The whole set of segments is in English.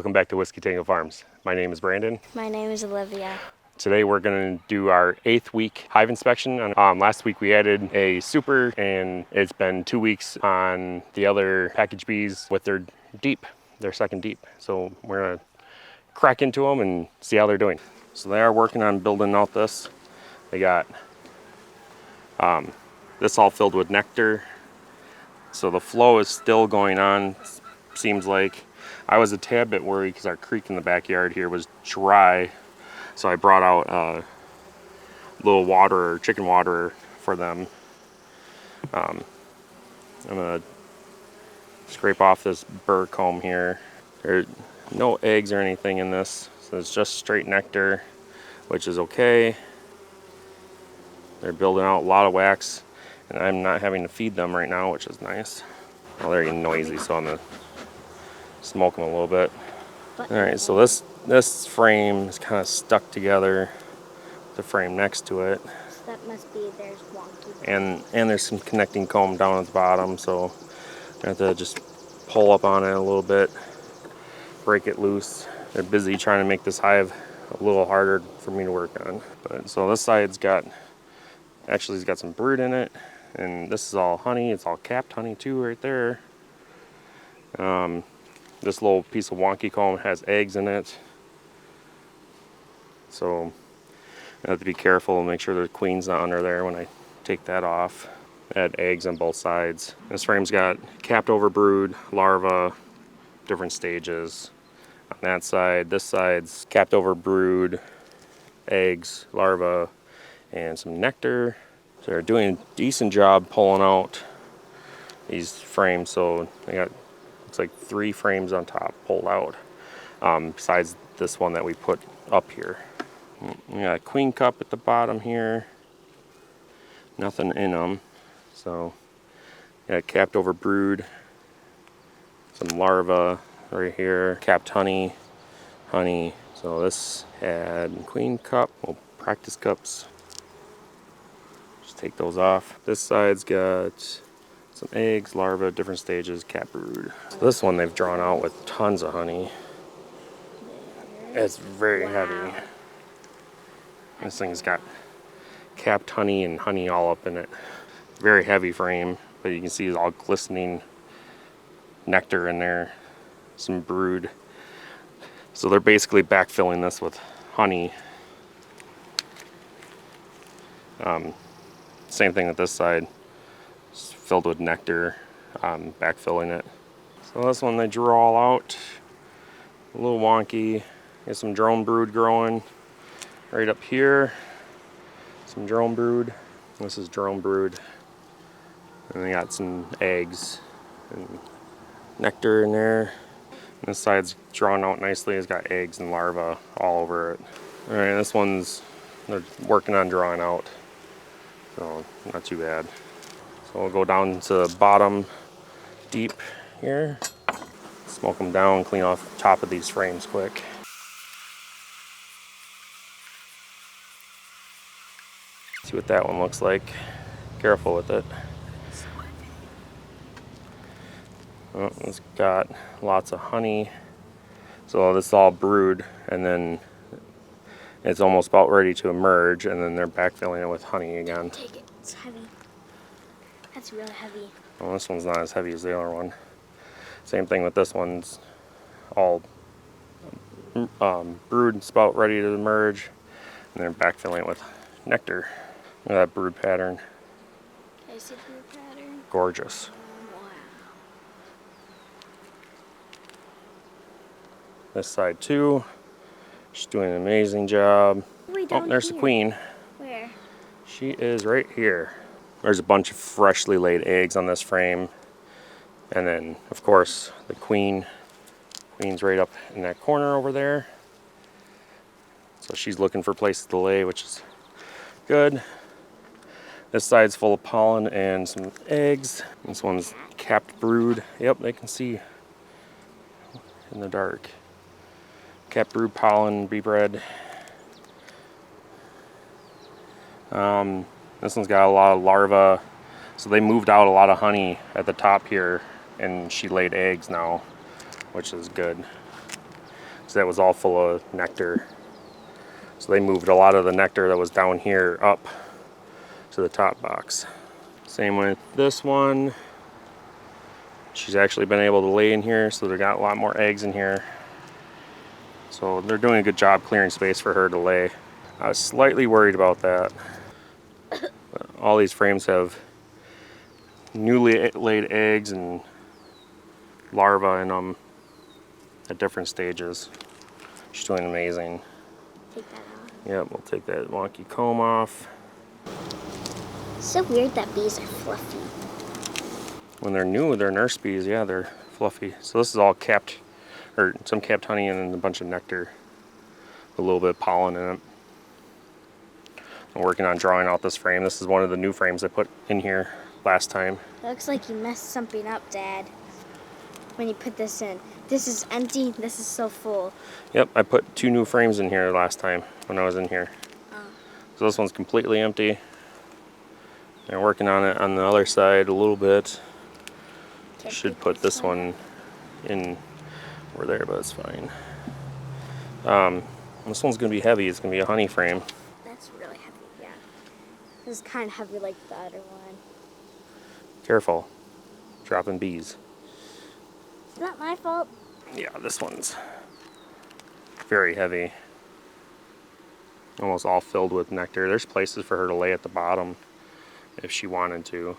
Welcome back to Whiskey Tango Farms. My name is Brandon. My name is Olivia. Today we're going to do our 8th week hive inspection. Last week we added a super, and it's been 2 weeks on the other package bees with their second deep. So we're going to crack into them and see how they're doing. So they are working on building out this. They got this all filled with nectar. So the flow is still going on, seems like. I was a tad bit worried because our creek in the backyard here was dry. So I brought out a little water, chicken water for them. I'm gonna scrape off this burr comb here. There's no eggs or anything in this, so it's just straight nectar, which is okay. They're building out a lot of wax, and I'm not having to feed them right now, which is nice. Oh, they're getting noisy, so I'm gonna smoke them a little bit. All right, so this frame is kind of stuck together with the frame next to it. So that must be there's wonky. And there's some connecting comb down at the bottom, so I have to just pull up on it a little bit, break it loose. They're busy trying to make this hive a little harder for me to work on. So this side's got some brood in it, and this is all honey. It's all capped honey too right there. This little piece of wonky comb has eggs in it, so I have to be careful and make sure the queen's not under there when I take that off. I had eggs on both sides. This frame's got capped over brood, larva, different stages. On that side, this side's capped over brood, eggs, larva, and some nectar. So they're doing a decent job pulling out these frames. So they got, looks like 3 frames on top pulled out, besides this one that we put up here. We got a queen cup at the bottom here. Nothing in them. So got capped over brood, some larva right here, capped honey. So this had queen cup, well, practice cups. Just take those off. This side's got some eggs, larvae, different stages, capped brood. So this one they've drawn out with tons of honey. It's very heavy. This thing's got capped honey and honey all up in it. Very heavy frame, but you can see it's all glistening nectar in there, some brood. So they're basically backfilling this with honey. Same thing with this side, it's filled with nectar, backfilling it. So this one they drew all out, a little wonky. Got some drone brood growing right up here. Some drone brood. This is drone brood. And they got some eggs and nectar in there. And this side's drawn out nicely. It's got eggs and larvae all over it. All right, this one's, they're working on drawing out. So not too bad. So we'll go down to the bottom deep here. Smoke them down, clean off the top of these frames quick. See what that one looks like. Careful with it. Oh, it's got lots of honey. So this is all brood, and then it's almost about ready to emerge, and then they're backfilling it with honey again. Take it. It's heavy. That's really heavy. Well, this one's not as heavy as the other one. Same thing with this one's all brood and about ready to emerge, and they're backfilling it with nectar. Look at that brood pattern. Can I see the brood pattern? Gorgeous. Wow. This side too. She's doing an amazing job. Oh, there's the queen. Where? She is right here. There's a bunch of freshly laid eggs on this frame. And then, of course, the queen's right up in that corner over there. So she's looking for places to lay, which is good. This side's full of pollen and some eggs. This one's capped brood. Yep, they can see in the dark. Capped brood, pollen, bee bread. This one's got a lot of larvae. So they moved out a lot of honey at the top here, and she laid eggs now, which is good. because that was all full of nectar. So they moved a lot of the nectar that was down here up to the top box. Same with this one. She's actually been able to lay in here, so they got a lot more eggs in here. So they're doing a good job clearing space for her to lay. I was slightly worried about that. But all these frames have newly laid eggs and larvae in them at different stages. She's doing amazing. Take that off. Yep, we'll take that wonky comb off. It's so weird that bees are fluffy. When they're new, they're nurse bees. Yeah, they're fluffy. So this is all capped, or some capped honey and a bunch of nectar. A little bit of pollen in it. I'm working on drawing out this frame. This is one of the new frames I put in here last time. It looks like you messed something up, Dad, when you put this in. This is empty, this is so full. Yep, I put 2 new frames in here last time when I was in here. Oh. So this one's completely empty. I'm working on it on the other side a little bit. Can't Should beat put this one in over there, but it's fine. This one's going to be heavy. It's going to be a honey frame. That's really heavy, yeah. This is kind of heavy like the other one. Careful. Dropping bees. It's not my fault. Yeah, this one's very heavy. Almost all filled with nectar. There's places for her to lay at the bottom if she wanted to.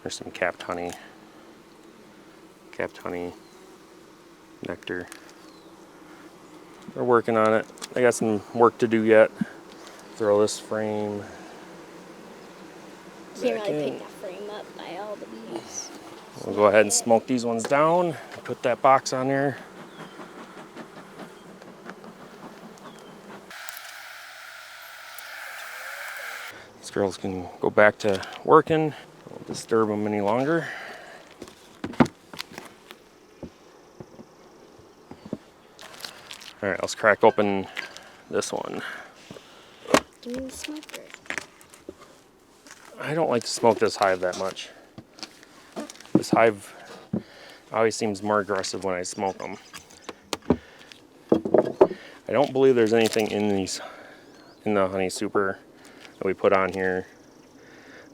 There's some capped honey. Capped honey. Nectar. They're working on it. I got some work to do yet. Throw this frame. Can't back really in. pick that frame up by all the bees. We'll go ahead and smoke these ones down. Put that box on there. These girls can go back to working. Don't disturb them any longer. All right, let's crack open this one. Give me the smoker. I don't like to smoke this hive that much. This hive always seems more aggressive when I smoke them. I don't believe there's anything in the honey super that we put on here.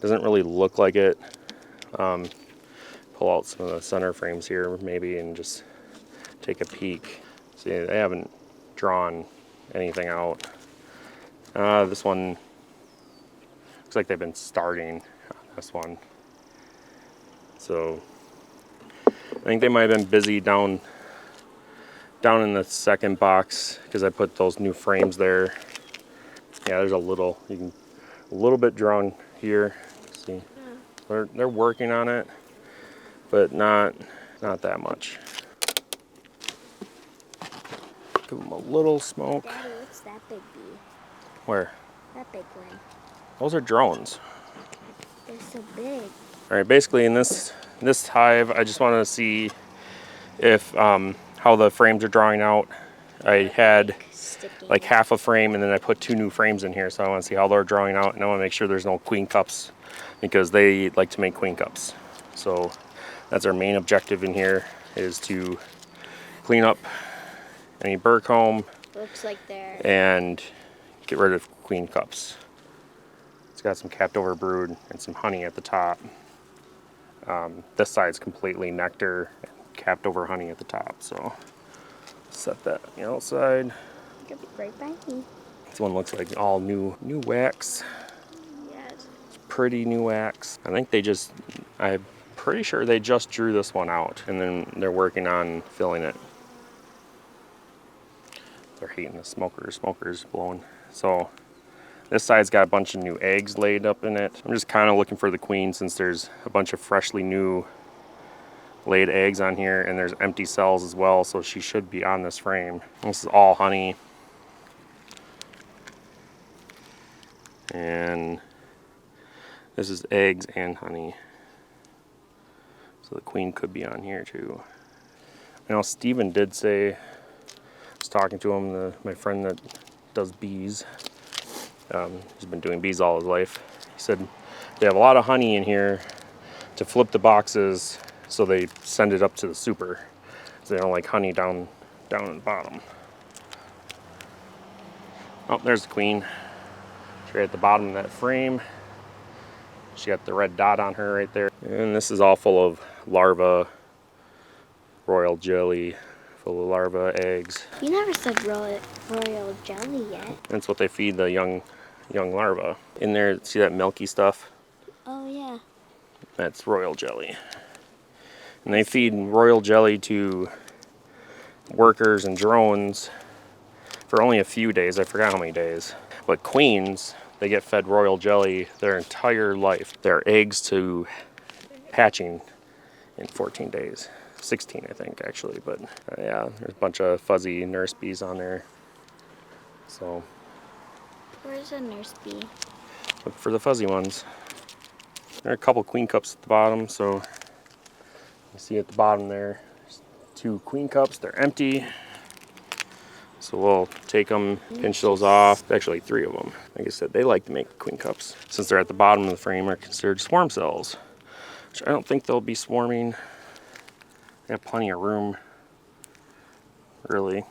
Doesn't really look like it. Pull out some of the center frames here maybe and just take a peek. See, they haven't drawn anything out. This one looks like they've been starting on this one. So I think they might have been busy down in the second box because I put those new frames there. Yeah, there's a little bit drawn here. See, they're working on it, but not that much. Give them a little smoke. Daddy, what's that big bee? Where? That big one. Those are drones. They're so big. All right, basically in this hive, I just wanted to see if how the frames are drawing out. I had Sticking. like half a frame and then I put 2 new frames in here, so I want to see how they're drawing out, and I want to make sure there's no queen cups because they like to make queen cups. So that's our main objective in here, is to clean up any burr comb Looks like they're... and get rid of queen cups. It's got some capped over brood and some honey at the top. This side's completely nectar and capped over honey at the top, so set that on the outside. Could be right by me. This one looks like all new wax. Yes. Pretty new wax. I'm pretty sure they just drew this one out and then they're working on filling it. They're hating the smokers blowing. So this side's got a bunch of new eggs laid up in it. I'm just kind of looking for the queen since there's a bunch of freshly new laid eggs on here and there's empty cells as well, so she should be on this frame. This is all honey. And this is eggs and honey. So the queen could be on here too. I know Steven did say, I was talking to him, my friend that does bees. He's been doing bees all his life. He said they have a lot of honey in here to flip the boxes, so they send it up to the super. So they don't like honey down down in the bottom. Oh, there's the queen. She's right at the bottom of that frame. She got the red dot on her right there. And this is all full of larvae, royal jelly, full of larvae, eggs. You never said royal jelly yet. That's what they feed the young larvae. In there, see that milky stuff? Oh, yeah. That's royal jelly. And they feed royal jelly to workers and drones for only a few days. I forgot how many days. But queens, they get fed royal jelly their entire life. Their eggs to hatching in 14 days. 16, I think, actually. But yeah, there's a bunch of fuzzy nurse bees on there. So Where's a nurse bee? look for the fuzzy ones. There are a couple queen cups at the bottom, so you see at the bottom there, there's 2 queen cups. They're empty. So we'll take them, pinch those off. Actually, 3 of them. Like I said, they like to make queen cups. Since they're at the bottom of the frame, are considered swarm cells, which I don't think they'll be swarming. They have plenty of room, really.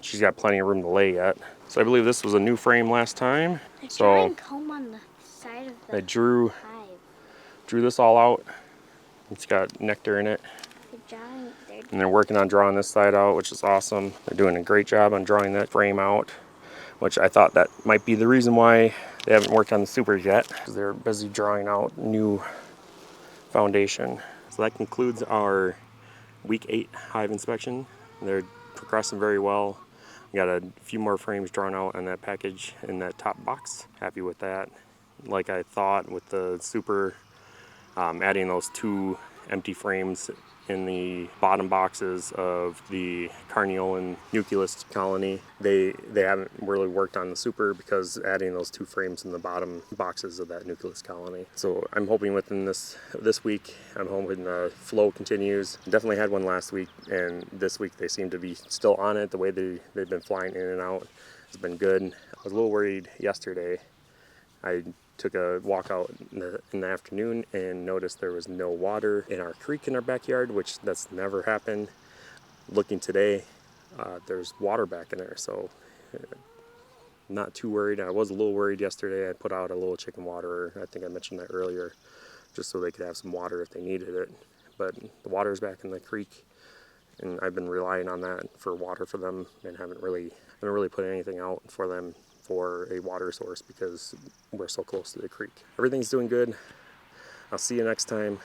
She's got plenty of room to lay yet. So I believe this was a new frame last time. They're So drawing comb on the side of the I drew hive. this all out. It's got nectar in it. And they're working on drawing this side out, which is awesome. They're doing a great job on drawing that frame out, which I thought that might be the reason why they haven't worked on the supers yet, because they're busy drawing out new foundation. So that concludes our week 8 hive inspection. They're progressing very well. We got a few more frames drawn out on that package in that top box. Happy with that. Like I thought with the super, adding those 2 empty frames in the bottom boxes of the carniolan nucleus colony. They haven't really worked on the super because adding those 2 frames in the bottom boxes of that nucleus colony. So I'm hoping within this week, I'm hoping the flow continues. Definitely had one last week, and this week they seem to be still on it. The way they've been flying in and out has been good. I was a little worried yesterday. I took a walk out in the afternoon and noticed there was no water in our creek in our backyard, which that's never happened. Looking today, there's water back in there, so not too worried. I was a little worried yesterday. I put out a little chicken waterer. I think I mentioned that earlier, just so they could have some water if they needed it. But the water's back in the creek, and I've been relying on that for water for them, and haven't really put anything out for them for a water source because we're so close to the creek. Everything's doing good. I'll see you next time.